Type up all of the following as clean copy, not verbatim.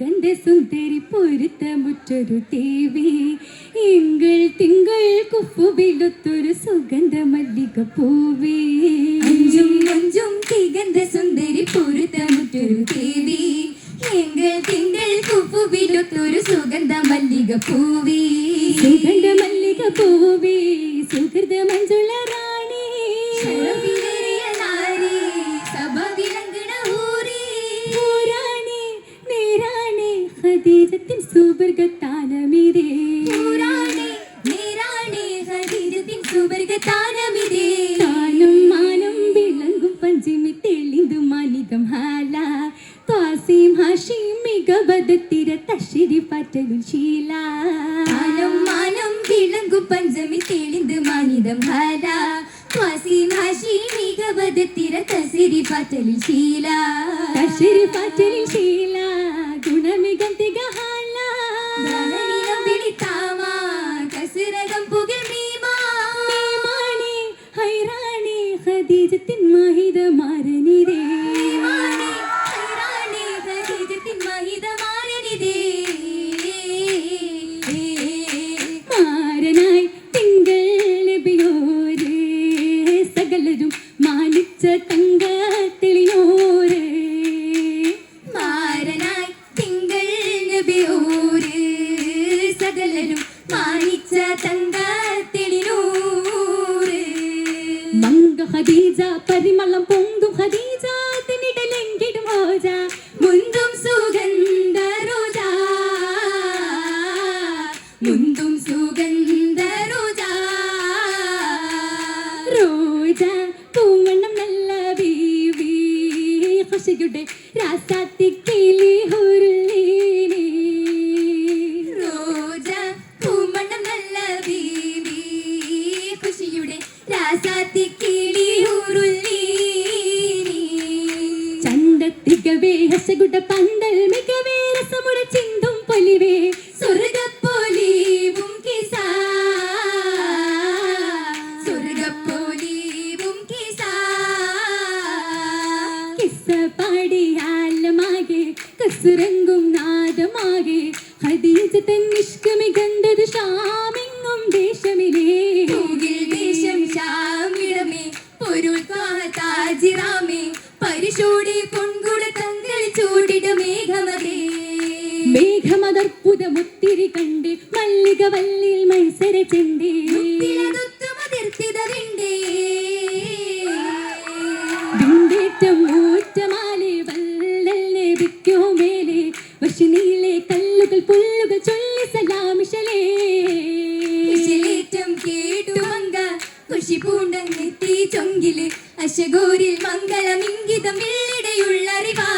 സുഗന്ധ സുന്ദരി പൊരുത്തമുറ്റൊരു ദേവി എങ്കൾ തിങ്കൾ കുഫുവിലൊത്തൊരു സുഗന്ധ മല്ലിക പൂവേ അഞ്ചും അഞ്ചും തികന്ത സുന്ദരി പൊരുത്തമുറ്റൊരു ദേവി എങ്കൾ തിങ്കൾ കുഫുവിലൊത്തൊരു സുഗന്ധ മല്ലിക പൂവേ സുഗന്ധ മല്ലിക പൂവേ സുഹൃത മഞ്ജുള റാണി ഖദീജത്തിൻ സുബർഗത്താനമിതേ പുരാണേ നീരാണേ ഖദീജത്തിൻ സുബർഗത്താനമിതേ താനും മാനം വിളങ്ങും പഞ്ചമി തെളിന്തു മാനിതം ഹാല ത്വാസീം ഹാഷിം മികബദത്തിര തശ്ശിരി പറ്റലിൽ ശീല താനും മാനം വിളങ്ങും പഞ്ചമി തെളിന്തു മാനിതം ഹാല ത്വാസീം ഹാഷിം മികബദത്തിര തശ്ശിരി പറ്റലിൽ ശീല തശ്ശിരി പറ്റലിൽ ശീല ഗുണമികം തികഹാല ധനനിലം വിളിത്താമ കസിരകം പുകിൽ മീമാണി ഹൈറാണി ഖദീജത്തിൻ മഹിത മാരനിരേ ഹൈറാണി ഖദീജത്തിൻ മഹിത മാരനിരേ മാരനായി തിങ്കൾ നബിയോരേ സകലരും മാനിച്ച തങ്കത്തെളിനോരേ സകലരും മാനിച്ച തങ്കത്തെളിനൂറ് മങ്ക ഖദീജ പരിമളം പൊന്തും ഖദീജ തിനിടലെങ്കിടും ഹോജ മുന്തും സുഗന്ധ റോജ മുന്തും സുഗന്ധ റോജ റോജ പൂവണ്ണം നല്ല ബീവി ഖുശിയുടെ രാസാത്തിക്കിളി ഹുരുലീനി ചന്തത്തികവേ ഹസഗുഡ പന്തൽ മികവേ രസമുട ചിന്തും പൊലിവേ സ്വർഗപ്പോലീവും കിസാ സ്വർഗപ്പോലീവും കിസാ കിസ്സ പാടിയാലമാകെ കസുരങ്കും നാദമാകെ ഖദീജ തൻ ഇഷ്ക് മികന്തത് ഷാമിങ്ങും ദേശമിലേ ദേശം ഷാമിടമേ പൊരുൾ താജിറാമേ പരിശോടി പൊൻകുട തങ്ങൾ ചൂടിട മേഘമതേ മേഘമതർപ്പുതമുത്തിരി കണ്ട് മല്ലിക വല്ലിൽ മത്സര ചെണ്ടേ വിണ്ടേറ്റം ഊറ്റമാലെ വല്ലൽ ലഭിക്കോ മേലെ വശിനീലെ കല്ലുകൾ പുല്ലുകൾ ചൊല്ലി സലാമിശലേ ഇശലേറ്റം കേട്ടു മങ്ക ഖുശി പൂണ്ടങ്ങെത്തി ചൊങ്കില് അശഗോരിൽ മംഗളമിംഗിതം വെള്ളിടയുള്ളറിവാ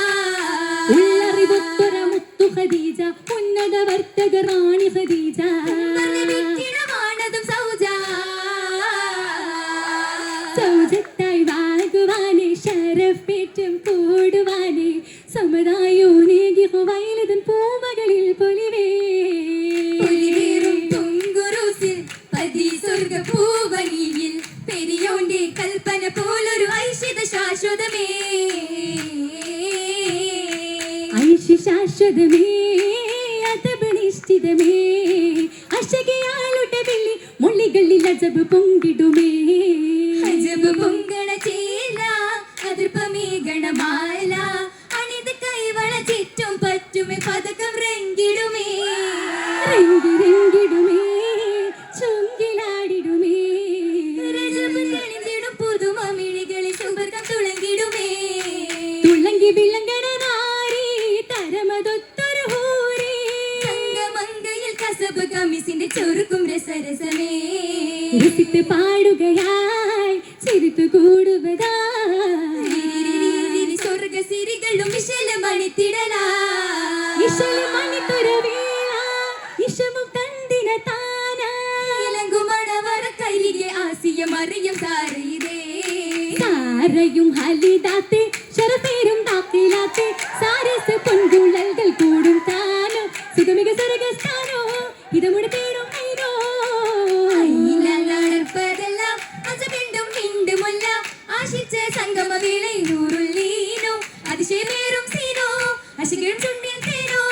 ഉള്ളറിവൊത്തൊര മുത്തു ഖദീജ ഉന്നത വർത്തക റാണി ഖദീജ ണതും സൗജ സൗജത്തായി വാകുവാനെ ശരഫേറ്റം കൂടുവാനെ സമതായോനേകി വയലതൻ പൂമകളിൽ പൊലിവേ പൊലിവേറും തുങ്കുറൂസിൽ പതി സ്വർഗ പൂവനിയിൽ പെരിയോന്റെ കൽപ്പന പോലൊരു ഐശ്വത ശാശ്വതമേ ഐശ്വ ശാശ്വതമേ അതബ് നിശ്ചിതമേ അശകയാളുടെ വെള്ളി മൊഴികളിൽ അജബ് പൊങ്കിടുമേ അജബ് പൊങ്കണ ചേല അതിർപ്പമേ ഗണമാല അണിത് കൈവള ചുറ്റും പറ്റുമേ പതക്കം രംഗിടുമേ രംഗിടുമേ ചുങ്കിലാടിടുമേ രജബ് പുതുമ മിഴികളിൽ സുവർഗം തുളങ്ങിടുമേ തുളങ്ങി വിളങ്ങണ നാരി തരമതൊത്തൊരു ഹൂരി തങ്കമങ്കയിൽ കസബ് കമിസിന്റെ ചൊറുക്കും രസരസമേ രസിത്ത് പാടുകയായി ചിരിത്തു കൂടുവതായി സ്വർഗ സിരികളും വിശലമണിത്തിടലാ വിശലമണിത്തുരവേള ഇഷമും തന്തിന താന ഇലങ്കുമണവര കൈലിയെ ആസിയ മറിയം സാരയിതേ സാരയും ഹലിദാത്തെ ശരഫേരും താക്കിലാത്തെ സാരസ് പൊൻകുഴൽകൾ കൂടും താനോ സുഗമിക സ്വർഗസ്ഥാനോ ഇതമുടെ പേരും ഹൈരോ അയിലളർപ്പതെല്ലാം അജബിണ്ടും മിണ്ടുമുല്ല ആശിച്ച സംഗമവേള നൂറുള്ളീനോ അതിശയമേറും സീനോ അശികളും ചുണ്ടിൽ തേനോ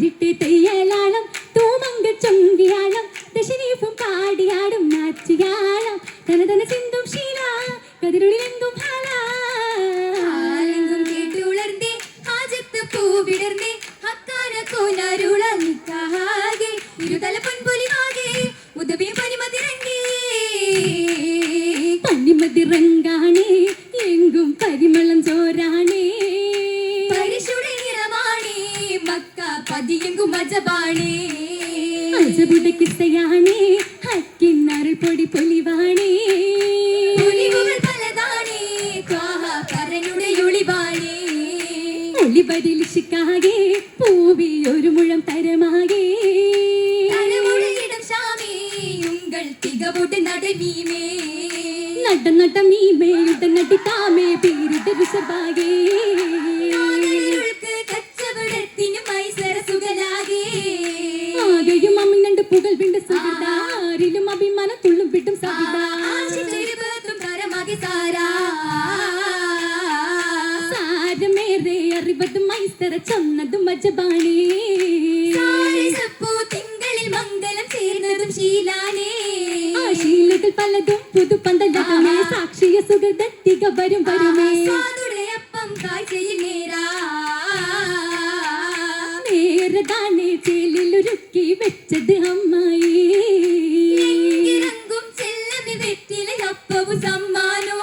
താജിട്ട് തെയ്യലാളം തൂമങ്ക ചൊങ്കിയാളം ദശനീഫും പാടിയാടും നാച്ചിയാളം തനതന ചിന്തും ശീല കതിരുളിലെങ്കും ഹാലെങ്കും കേട്ടുളർന്നേ ഹാജത്ത് പൂവിടർന്നേ ഹക്കാന കോലാരുളാകെ ഇരുതല പൊൻപൊലിവാകെ ഉദവി പരിമതിരങ്ങേ പനിമതിറങ്ങാണേ എങ്കും പരിമളം ചോരാണേ പരിശുടെ നിറമാണേ മക്ക പതിയെങ്കും അജബാണേ അജബുടെ കിസ്സയാണേ ഹക്കിന്നരുൾ പൊടി പൊലിവാണേ ഒലിവുകൾ പലതാണേ ത്വാഹ കരനുടെ ഒളിവാണേ ഒളിവരിലിശിക്കാകെ പൂവി ഒരു മുഴം തരമാകെ തലമുഴയിടം ഷാമേ ഉങ്കൾ തികവോട്ട് നടമീമേ നട നട മീമേയുടെ നടിതാമേ പീരിത ഋഷഭാഗേ നാഗരുൾക്ക് കച്ചവടത്തിനു മൈസര സുഖലാകെ ആകെയും അമ്മിനണ്ട് പുകൾ വിണ്ട സുഹൃദാരിലും അഭിമാന തുള്ളും വിട്ടും സവിതാ ആശിച്ചൊരുപത്തും കരമാകെ സാരാ സാരമേറെ അറിവതും മൈസര ചൊന്നതും മജബാണേ സാരസപ്പൂ തിങ്കളിൽ മംഗലം ചേർന്നതും ശീലാനേ ആ ശീലകൾ പലതും പുതു പന്തലകമേ സാക്ഷിയ സുഖദത്തിക വരും വരുമേ സ്വാതുടയപ്പം കാഴ്ചയിൽ നേരാ നേരതാണേ ചേലിലൊരുക്കി വെച്ചത് അമ്മായി ഇറങ്ങും ചെല്ലമി വെറ്റിലെ അപ്പവും സമ്മാനോ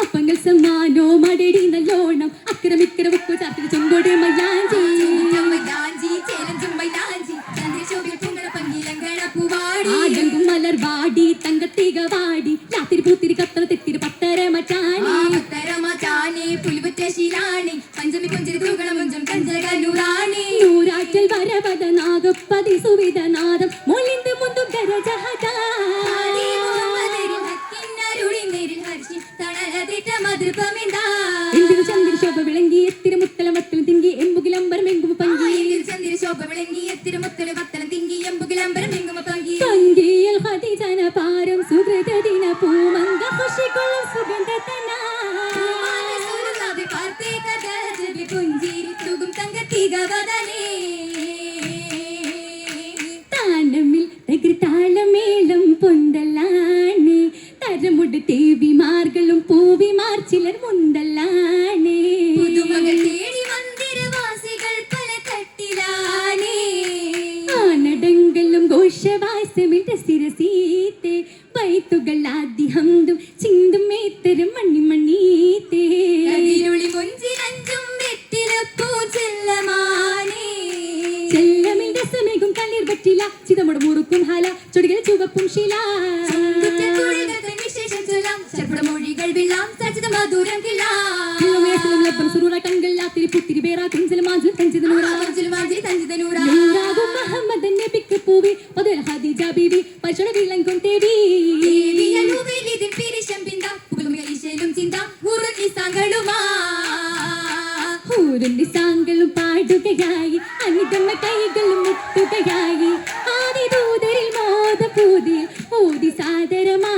അപ്പങ്ങൾ സമ്മാനോ മടടി നല്ലോണം അക്രമിക്കര ഉക്കു ചാർത്തിരി ചൊങ്കോടെ മയ്യാഞ്ചി ചമ്മയാഞ്ചി ചേലം ചുമ്മയാഞ്ചി ചന്ദ്രശോഭിൽ പുങ്കട പങ്കിലങ്കണ പൂവാടി ആകെങ്കും മലർവാടി തങ്കത്തിക വാടി രാത്രി പൂത്തിരി കത്തറ തെത്തിരി പത്തര മച്ചാണി പത്തരമാചാനെ പുലിപുറ്റ ശീലാണി പഞ്ചമി പുഞ്ചിരി തൂകണ മുഞ്ചം കഞ്ചകനൂറാണി നൂറാറ്റൽ വരവത നാഗപ്പതി സുവിധനാദം മൊളിന്ത് മുന്തും ഗരജഹദാ എന്തിനു ചന്ദ്ര ശോഭ വിളങ്ങി എത്തിരി മുത്തലം വത്തലും തിങ്കി എമ്പുകിലമ്പരം എങ്കും പങ്കി പങ്കിയൽ ഹതിജന പാരം സുഹൃതദിന പൂമങ്ക ഖുഷികൊള്ളും സുഗന്ധതന താനമിൽ തകൃതാളമേളം പൊന്തലാണേ തരമുട് തേവിമാർകളും പൂവിമാർ ചിലർ മുന്തലാണേ ആനടങ്ങളും ഘോഷവാസമിന്റെ സിരസീത്തെ വൈത്തുകൾ ആദ്യഹംതും ചിന്തും മേത്തരും മണിമണീത്തേ ചെല്ലമിന്റെ സമേകും കണ്ണീർ പറ്റില്ല ചിതമുട മുറുക്കും ഹാല ചൊടികൾ ചുവപ്പും ശീല മൊഴികൾ വിളാം സച്ചിത മധുരം കിളാം കൺകൾ ലാത്തിരി പുത്തിരി പേരാ കുഞ്ചൽ മാഞ്ചൽ തഞ്ചിതനൂറാ നൂറാകും മുഹമ്മദ് നബിക്ക് പൂവി പതിൽ ഖദീജ ബീവി പശട വിളങ്കും തേവി ൂരുന്നി സാങ്കളും പാടുകയായി അനിതമ്മ കൈകളും മുട്ടുകയായി ആദിദൂതരിൽ മോദ പൂതിയിൽ ഓതി സാദരമായി